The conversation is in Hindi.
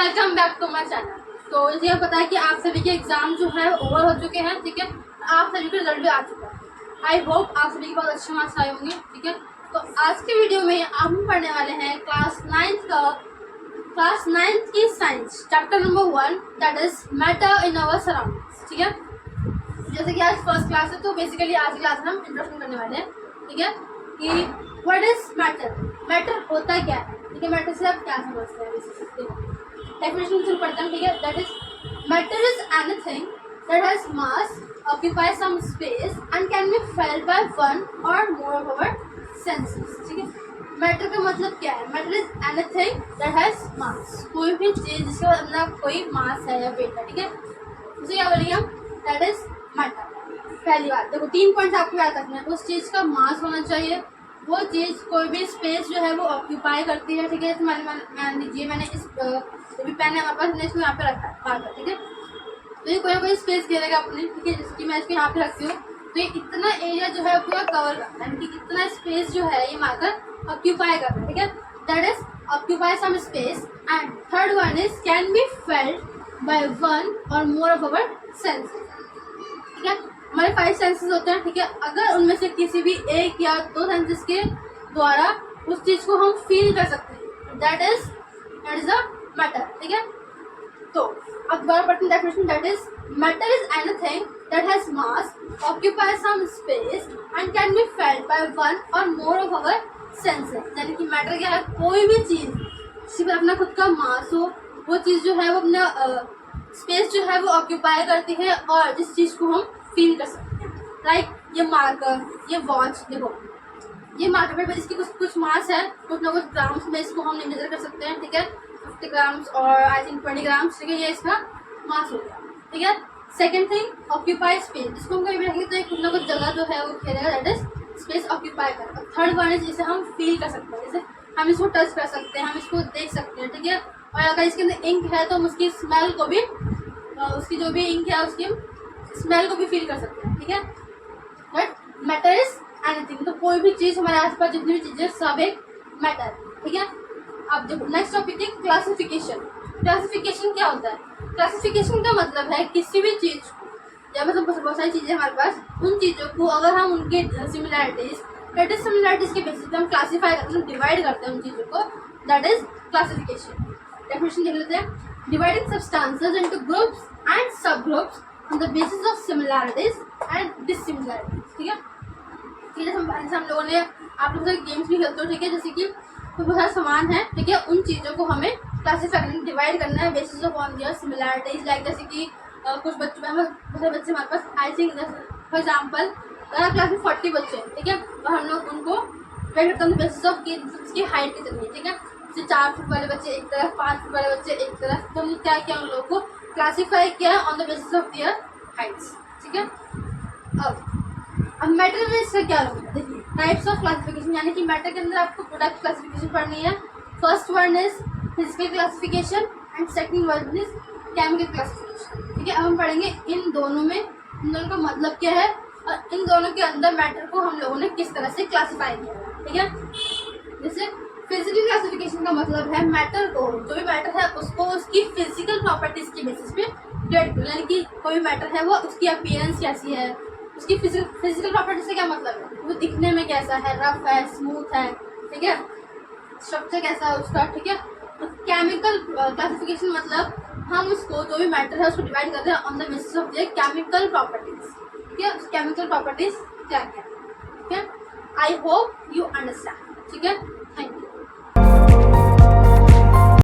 Welcome back to my channel. तो ये पता है कि आप सभी के एग्जाम जो है ओवर हो चुके हैं, ठीक है। आप सभी का रिजल्ट भी आ चुका है। आई होप आप सभी के बहुत अच्छे मार्क्स आए होंगे, ठीक है। तो आज की वीडियो में हम पढ़ने वाले हैं क्लास 9th की science chapter number 1, that is matter in our surroundings, ठीक है। जैसे कि आज फर्स्ट क्लास है, तो बेसिकली आज की क्लास में हम इंट्रोडक्शन करने वाले हैं, ठीक है, कि व्हाट इज मैटर, मैटर होता क्या है, ठीक है। मैटर से आप क्या समझते हैं बेसिकली, डेफिनेशन से पढ़ते हैं, ठीक है। That is matter is anything that has mass, occupies some space and can be felt by one or more of our senses, ठीक है। मैटर का मतलब क्या है? Matter is anything that has मास, कोई भी चीज जिसका अपना कोई मास है या वेट है, ठीक है, उसे क्या बोलेंगे हम? That is matter. पहली बात देखो, 3 पॉइंट आपको याद रखना है। उस चीज का मास होना चाहिए, वो चीज कोई भी स्पेस जो है वो ऑक्यूपाई करती है, ठीक है। तो मान लीजिए मैंने इस जो भी पेन है हमारे पास, मैंने इसको यहाँ पे रखा है मार्कर, ठीक है। तो ये कोई ना कोई स्पेस घेरेगा अपने, ठीक है। जैसे कि मैं इसको यहाँ पे रखती हूँ, तो ये इतना एरिया जो है पूरा कवर करता है, यानी कि इतना स्पेस जो है ये मार्कर ऑक्यूपाई करता है, ठीक है। That is occupy some space. And third one is can be felt by one or more of our senses, ठीक है। हमारे 5 सेंसेस होते हैं, ठीक है। अगर उनमें से किसी भी एक या 2 सेंसेस के द्वारा उस चीज को हम फील कर सकते हैं, दैट इज अ मैटर, ठीक है। तो अब दोबारा पढ़ते हैं definition. That is matter is anything that has mass, occupy some space and can be felt by one or more of our senses. यानी कि मैटर क्या है? कोई भी चीज सिर्फ अपना खुद का मास हो, वो चीज जो है वो अपना स्पेस जो है वो ऑक्यूपाई करती है और जिस चीज को हम फील कर सकते हैं। लाइक ये मार्कर, ये वॉच, देखो ये मार्कर पे इसकी कुछ मास है, कुछ ना कुछ ग्राम्स में इसको हम मेजर कर सकते हैं, ठीक है। 50 ग्राम्स और आई थिंक 20 ग्राम्स, ठीक है। ये इसका मास हो गया, ठीक है। सेकेंड थिंग ऑक्यूपाई स्पेस, जिसको हम कहीं भी रखेंगे तो एक कुछ ना कुछ जगह जो है वो घेरेगा, दैट इज स्पेस ऑक्यूपाई करेगा। थर्ड वन इज जिसे हम फील कर सकते हैं, जैसे हम इसको टच कर सकते हैं, हम इसको देख सकते हैं, ठीक है। और अगर इसके अंदर इंक है तो हम उसकी स्मेल को भी, उसकी जो भी इंक है उसकी स्मेल को भी फील कर सकते हैं, ठीक है। बट मैटर इज एनीथिंग, तो कोई भी चीज हमारे आसपास जितनी भी चीजें सब एक मैटर, ठीक है। अब देखो नेक्स्ट टॉपिक है क्लासिफिकेशन। क्लासिफिकेशन क्या होता है? क्लासिफिकेशन का मतलब है किसी भी चीज को, या मतलब बहुत सारी चीजें हमारे पास, उन चीजों को अगर हम उनके सिमिलैरिटीज के बेसिस पे हम क्लासीफाई करते हैं, डिवाइड करते हैं उन चीजों को, दैट इज क्लासिफिकेशन। डेफिनेशन देख लेते हैं। Dividing substances into groups and sub groups on the basis of similarities and dissimilarities, ठीक है। जैसे हम लोगों ने, आप लोग गेम्स भी खेलते हो, ठीक है। जैसे कि तो बहुत सारा सामान है, ठीक है, उन चीज़ों को हमें क्लासीफाई करना, डिवाइड करना है basis of on their similarities. Like जैसे कि कुछ बच्चों में बहुत सारे बच्चे हमारे पास, I think for example class में 40 बच्चे हैं, ठीक है, और हम लोग उनको डिवाइड करते हैं बेसिस ऑफ कि उसकी हाइट कितनी है, ठीक है। जैसे 4 फुट वाले बच्चे एक तरफ, 5 फुट वाले बच्चे एक तरफ, तो हमने क्या किया, उन लोगों को क्लासीफाई किया on the basis of their heights, ठीक है। अब मैटर में इसका क्या होगा? देखिए टाइप्स ऑफ क्लासिफिकेशन, यानी कि मैटर के अंदर आपको प्रोडक्ट क्लासिफिकेशन पढ़नी है। First one is physical classification and second one is chemical classification, ठीक है। अब हम पढ़ेंगे इन दोनों में, इन दोनों का मतलब क्या है और इन दोनों के अंदर मैटर को हम लोगों ने किस तरह से क्लासीफाई किया है, ठीक है। जैसे फिजिकल क्लासिफिकेशन का मतलब है मैटर को, जो भी मैटर है उसको उसकी फिजिकल प्रॉपर्टीज की बेसिस पे डिवाइड करना, यानी कि कोई मैटर है वो उसकी अपीयरेंस कैसी है, उसकी फिजिकल प्रॉपर्टी से क्या मतलब है, वो दिखने में कैसा है, रफ है, स्मूथ है, ठीक है, स्ट्रक्चर कैसा है उसका, ठीक है। तो केमिकल क्लासिफिकेशन मतलब हम उसको, जो भी मैटर है उसको डिवाइड करते हैं on the basis of their chemical properties, ठीक है। केमिकल प्रॉपर्टीज क्या क्या, ठीक है। आई होप यू अंडरस्टैंड, ठीक है। Thank you.